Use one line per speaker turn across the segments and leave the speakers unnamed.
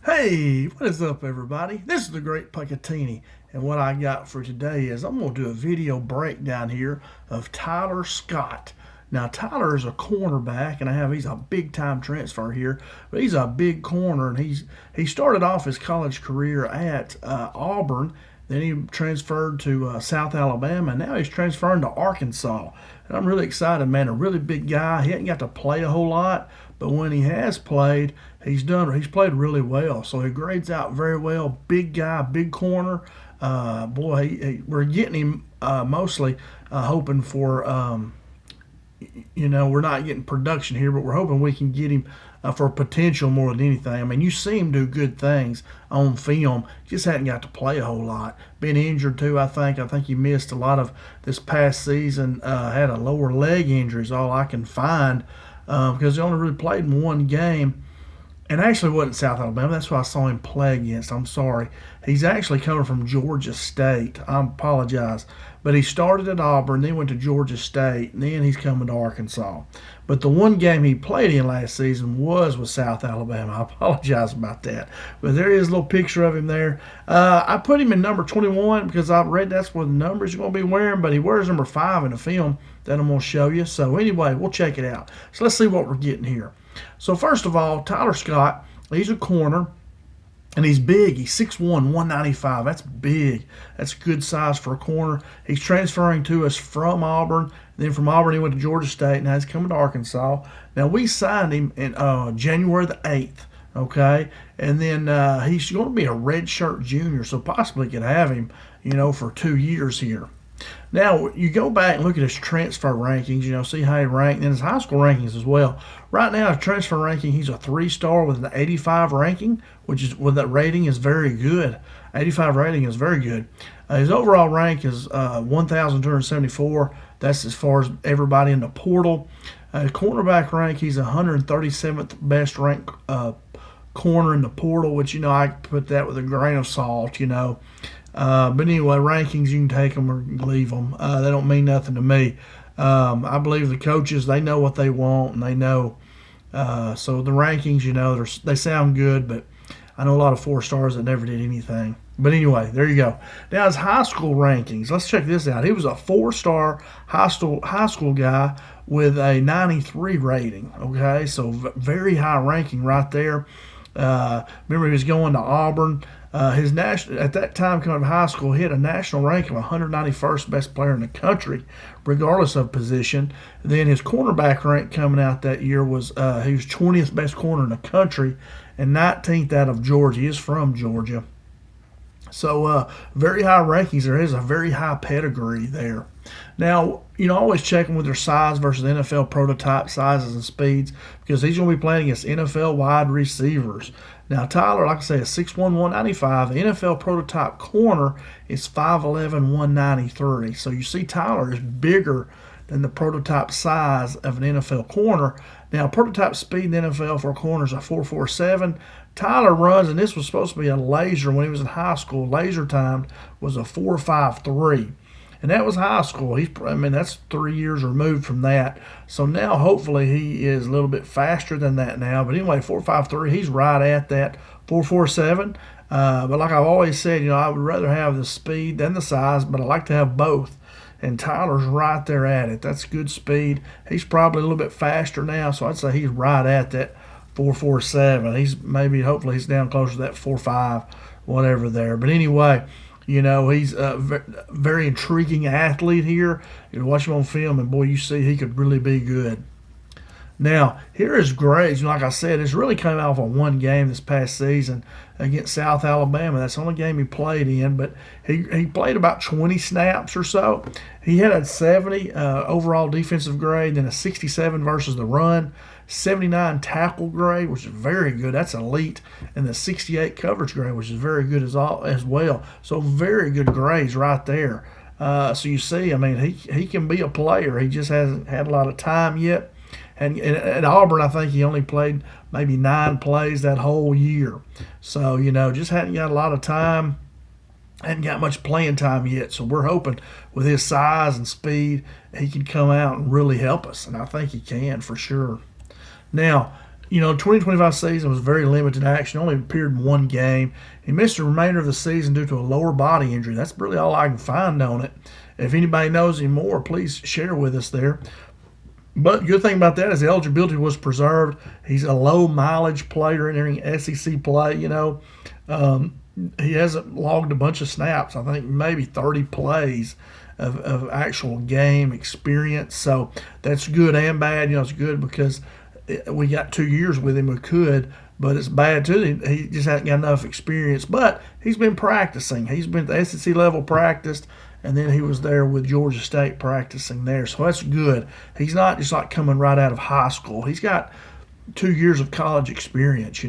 Hey, what is up, everybody? This is the Great Puckatini, and what I got for today is I'm going to do a video breakdown here of Tyler Scott. Now, Tyler is a cornerback, and he's a big time transfer here, but he's a big corner, and he started off his college career at Auburn. Then he transferred to South Alabama, and now he's transferring to Arkansas. And I'm really excited, man. A really big guy. He hasn't got to play a whole lot, but when he has played, he's played really well. So he grades out very well. Big guy, big corner. We're getting him mostly hoping for. We're not getting production here, but we're hoping we can get him for potential more than anything. I mean, you see him do good things on film, just hadn't got to play a whole lot. Been injured too, I think. I think he missed a lot of this past season. Had a lower leg injury is all I can find because he only really played in one game. And actually wasn't South Alabama. That's who I saw him play against. I'm sorry. He's actually coming from Georgia State. I apologize. But he started at Auburn, then went to Georgia State, and then he's coming to Arkansas. But the one game he played in last season was with South Alabama. I apologize about that. But there is a little picture of him there. I put him in number 21 because I read that's what the numbers he's going to be wearing, but he wears number 5 in the film that I'm going to show you. So anyway, we'll check it out. So let's see what we're getting here. So first of all, Tyler Scott, he's a corner, and he's big. He's 6'1", 195. That's big. That's good size for a corner. He's transferring to us from Auburn. Then from Auburn, he went to Georgia State. Now he's coming to Arkansas. Now we signed him in January the 8th, okay? And then he's going to be a redshirt junior, so possibly could have him, for 2 years here. Now, you go back and look at his transfer rankings, see how he ranked, and his high school rankings as well. Right now, his transfer ranking, he's a 3-star with an 85 ranking, with that rating is very good. 85 rating is very good. His overall rank is 1,274. That's as far as everybody in the portal. Cornerback rank, he's 137th best ranked corner in the portal, which, I put that with a grain of salt, But anyway, rankings, you can take them or leave them. They don't mean nothing to me. I believe the coaches, they know what they want, and they know. So the rankings, they sound good, but I know a lot of 4-stars that never did anything. But anyway, there you go. Now his high school rankings. Let's check this out. He was a 4-star high school guy with a 93 rating. Okay, so very high ranking right there. Remember, he was going to Auburn. His national at that time coming to high school, he had a national rank of 191st best player in the country, regardless of position. Then his cornerback rank coming out that year was he was 20th best corner in the country and 19th out of Georgia. He is from Georgia. So very high rankings. There is a very high pedigree there. Now, always checking with their size versus NFL prototype sizes and speeds because he's going to be playing against NFL wide receivers. Now, Tyler, like I say, is 6'1", 195. The NFL prototype corner is 5'11", 193. So you see Tyler is bigger than the prototype size of an NFL corner. Now, prototype speed in the NFL for a corner is a 4.47. Tyler runs, and this was supposed to be a laser when he was in high school. Laser timed was a 4.53. And that was high school. That's 3 years removed from that. So now, hopefully, he is a little bit faster than that now. But anyway, 4.53, he's right at that 4.47. But like I've always said, I would rather have the speed than the size, but I like to have both. And Tyler's right there at it. That's good speed. He's probably a little bit faster now, so I'd say he's right at that 4.47. Hopefully, he's down closer to that 4.5, whatever there. But anyway, he's a very intriguing athlete here. You watch him on film, and boy, you see he could really be good. Now, here is grades. Like I said, it's really came off on one game this past season against South Alabama. That's the only game he played in, but he played about 20 snaps or so. He had a 70 overall defensive grade, then a 67 versus the run, 79 tackle grade, which is very good. That's elite. And the 68 coverage grade, which is very good as well. So very good grades right there. So you see, he can be a player. He just hasn't had a lot of time yet. And at Auburn, I think he only played maybe 9 plays that whole year. So, just hadn't got a lot of time, hadn't got much playing time yet. So we're hoping with his size and speed, he can come out and really help us. And I think he can for sure. Now, 2025 season was very limited action. Only appeared in one game. He missed the remainder of the season due to a lower body injury. That's really all I can find on it. If anybody knows any more, please share with us there. But good thing about that is the eligibility was preserved. He's a low mileage player entering SEC play. He hasn't logged a bunch of snaps. I think maybe 30 plays of actual game experience. So that's good and bad. It's good because we got 2 years with him. We could, but it's bad too. He just hasn't got enough experience. But he's been practicing. He's been at the SEC level practiced, and then he was there with Georgia State practicing there. So that's good. He's not just like coming right out of high school. He's got 2 years of college experience.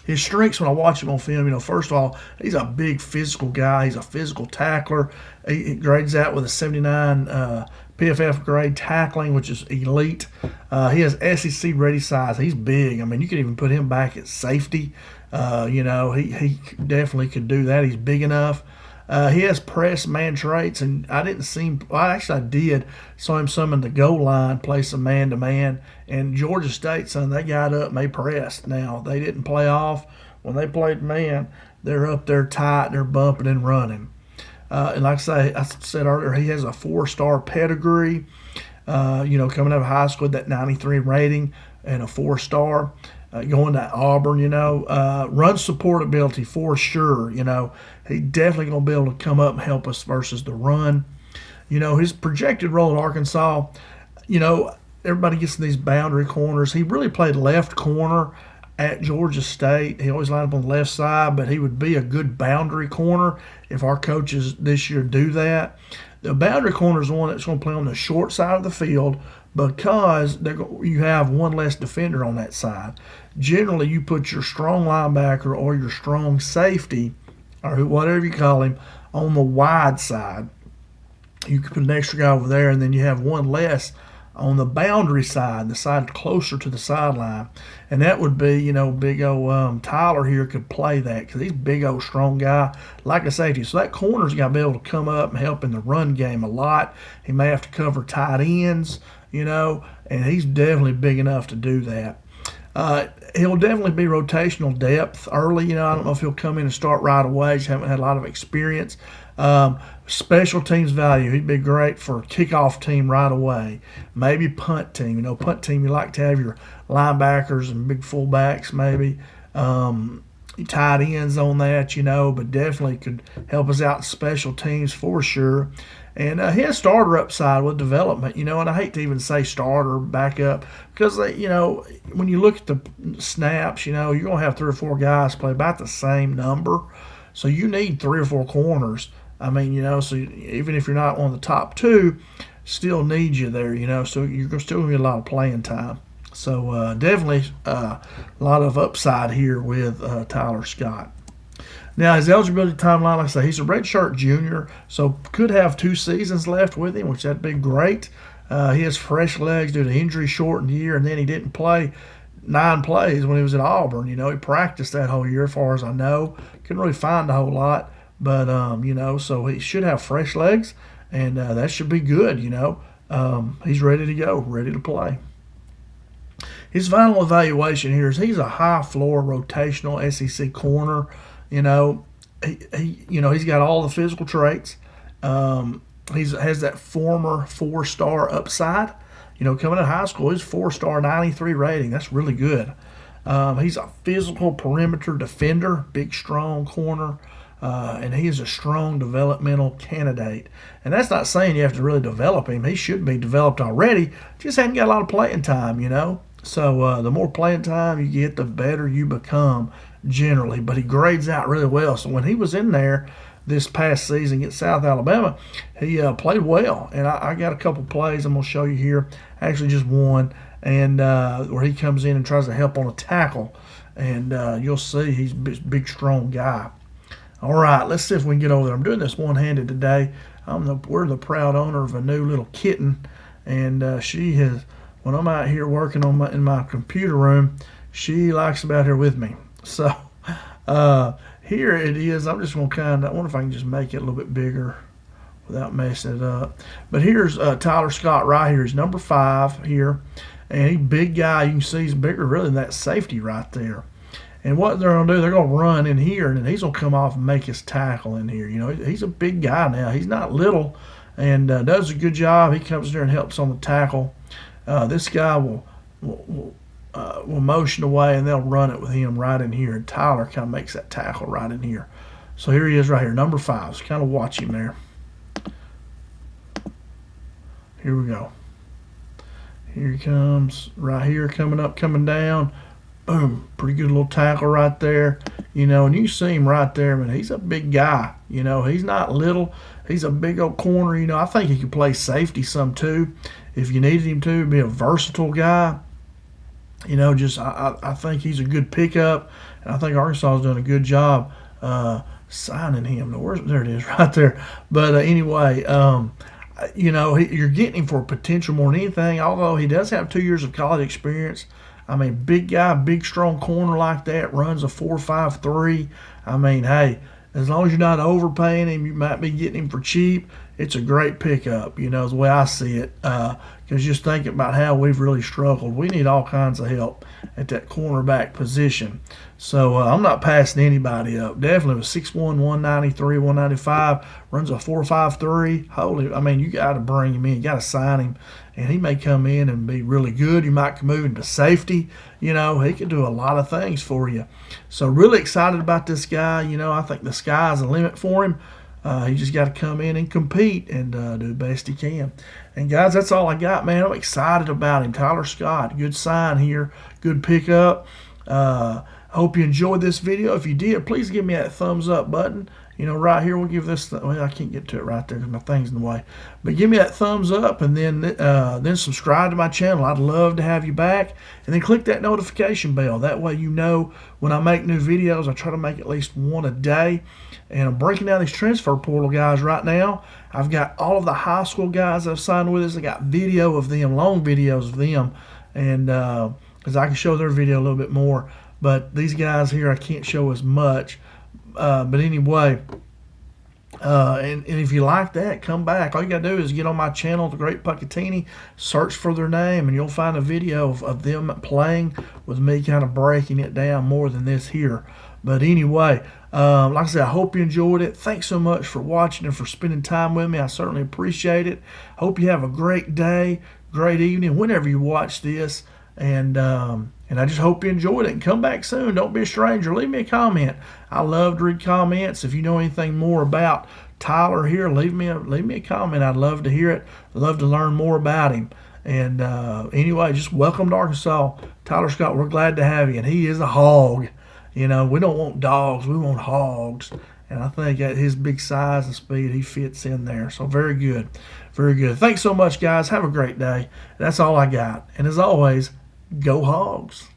His strengths when I watch him on film, first of all, he's a big physical guy. He's a physical tackler. He grades out with a 79 PFF grade tackling, which is elite. He has SEC ready size. He's big. I mean, you could even put him back at safety. He definitely could do that. He's big enough. He has press man traits, and I did. Saw him some in the goal line, play some man-to-man. And Georgia State, they got up and they pressed. Now, they didn't play off. When they played man, they're up there tight, they're bumping and running. And like I said earlier, he has a 4-star pedigree, coming out of high school, that 93 rating and a 4-star. Going to Auburn, run support ability for sure. He definitely going to be able to come up and help us versus the run. His projected role at Arkansas, everybody gets in these boundary corners. He really played left corner at Georgia State. He always lined up on the left side, but he would be a good boundary corner if our coaches this year do that. The boundary corner is the one that's going to play on the short side of the field because you have one less defender on that side. Generally, you put your strong linebacker or your strong safety, or whatever you call him, on the wide side. You can put an extra guy over there, and then you have one less on the boundary side, the side closer to the sideline. And that would be, big old Tyler here could play that because he's a big old strong guy like a safety. So that corner's got to be able to come up and help in the run game a lot. He may have to cover tight ends, and he's definitely big enough to do that. He'll definitely be rotational depth early. I don't know if he'll come in and start right away. Just haven't had a lot of experience. Special teams value. He'd be great for a kickoff team right away. Maybe punt team. Punt team, you like to have your linebackers and big fullbacks maybe. Tight ends on that, but definitely could help us out in special teams for sure. And he has starter upside with development, and I hate to even say starter, backup, because, when you look at the snaps, you're going to have 3 or 4 guys play about the same number. So you need 3 or 4 corners. So even if you're not one of the top 2, still need you there, so you're still going to get a lot of playing time. So definitely a lot of upside here with Tyler Scott. Now, his eligibility timeline, like I say, he's a redshirt junior, so could have 2 seasons left with him, which that'd be great. He has fresh legs due to injury-shortened year, and then he didn't play 9 plays when he was at Auburn. He practiced that whole year, as far as I know. Couldn't really find a whole lot, but, so he should have fresh legs, and that should be good, He's ready to go, ready to play. His final evaluation here is he's a high-floor rotational SEC corner. He's got all the physical traits. He has that former 4-star upside. Coming out of high school, he's 4-star 93 rating. That's really good. He's a physical perimeter defender, big, strong corner, and he is a strong developmental candidate. And that's not saying you have to really develop him. He should be developed already. Just hadn't got a lot of playing time, So the more playing time you get, the better you become generally. But he grades out really well. So when he was in there this past season at South Alabama, he played well. And I got a couple plays I'm going to show you here. Actually, just one, and where he comes in and tries to help on a tackle. And you'll see he's a big, strong guy. All right, let's see if we can get over there. I'm doing this one-handed today. We're the proud owner of a new little kitten, and she has. When I'm out here working in my computer room, she likes to be out here with me. So here it is. I'm just going to I wonder if I can just make it a little bit bigger without messing it up. But here's Tyler Scott right here. He's number 5 here. and he's a big guy. You can see he's bigger really than that safety right there. And what they're going to do, they're going to run in here, and then he's going to come off and make his tackle in here. You know, he's a big guy now. He's not little, and does a good job. He comes there and helps on the tackle. This guy will motion away, and they'll run it with him right in here. And Tyler kind of makes that tackle right in here. So here he is right here, number 5. So kind of watch him there. Here we go. Here he comes, right here, coming up, coming down. Boom, pretty good little tackle right there. You know, and you see him right there, man, he's a big guy. You know, he's not little. He's a big old corner. You know, I think he can play safety some too if you needed him to. Be a versatile guy. You know, just I think he's a good pickup, and I think Arkansas has done a good job signing him. There it is right there. But anyway, you know, you're getting him for potential more than anything, although he does have 2 years of college experience. I mean, big guy, big strong corner like that, runs a 4.53. I mean, hey, as long as you're not overpaying him, you might be getting him for cheap. It's a great pickup, you know, is the way I see it. Because just think about how we've really struggled. We need all kinds of help at that cornerback position. So I'm not passing anybody up. Definitely with 6'1", 193, 195, runs a 4.53. Holy, I mean, you got to bring him in. You got to sign him. And he may come in and be really good. You might move him to safety. You know, he can do a lot of things for you. So really excited about this guy. You know, I think the sky's the limit for him. He just got to come in and compete and do the best he can. And, guys, that's all I got, man. I'm excited about him. Tyler Scott, good sign here, good pickup. I hope you enjoyed this video. If you did, please give me that thumbs up button. You know, right here, we'll give this, well, I can't get to it right there because my thing's in the way. But give me that thumbs up, and then subscribe to my channel. I'd love to have you back. And then click that notification bell. That way you know when I make new videos. I try to make at least one a day. And I'm breaking down these transfer portal guys right now. I've got all of the high school guys that have signed with us. I got video of them, long videos of them. And because I can show their video a little bit more. But these guys here I can't show as much. But anyway, and if you like that, come back. All you got to do is get on my channel, The Great Puckatini, search for their name, and you'll find a video of them playing with me kind of breaking it down more than this here. But anyway, like I said, I hope you enjoyed it. Thanks so much for watching and for spending time with me. I certainly appreciate it. Hope you have a great day, great evening, whenever you watch this. And I just hope you enjoyed it. And come back soon. Don't be a stranger. Leave me a comment. I love to read comments. If you know anything more about Tyler here, leave me a comment. I'd love to hear it. I'd love to learn more about him. And anyway, just welcome to Arkansas. Tyler Scott, we're glad to have you. And he is a hog. You know, we don't want dogs. We want hogs. And I think at his big size and speed, he fits in there. So very good. Very good. Thanks so much, guys. Have a great day. That's all I got. And as always, go Hogs.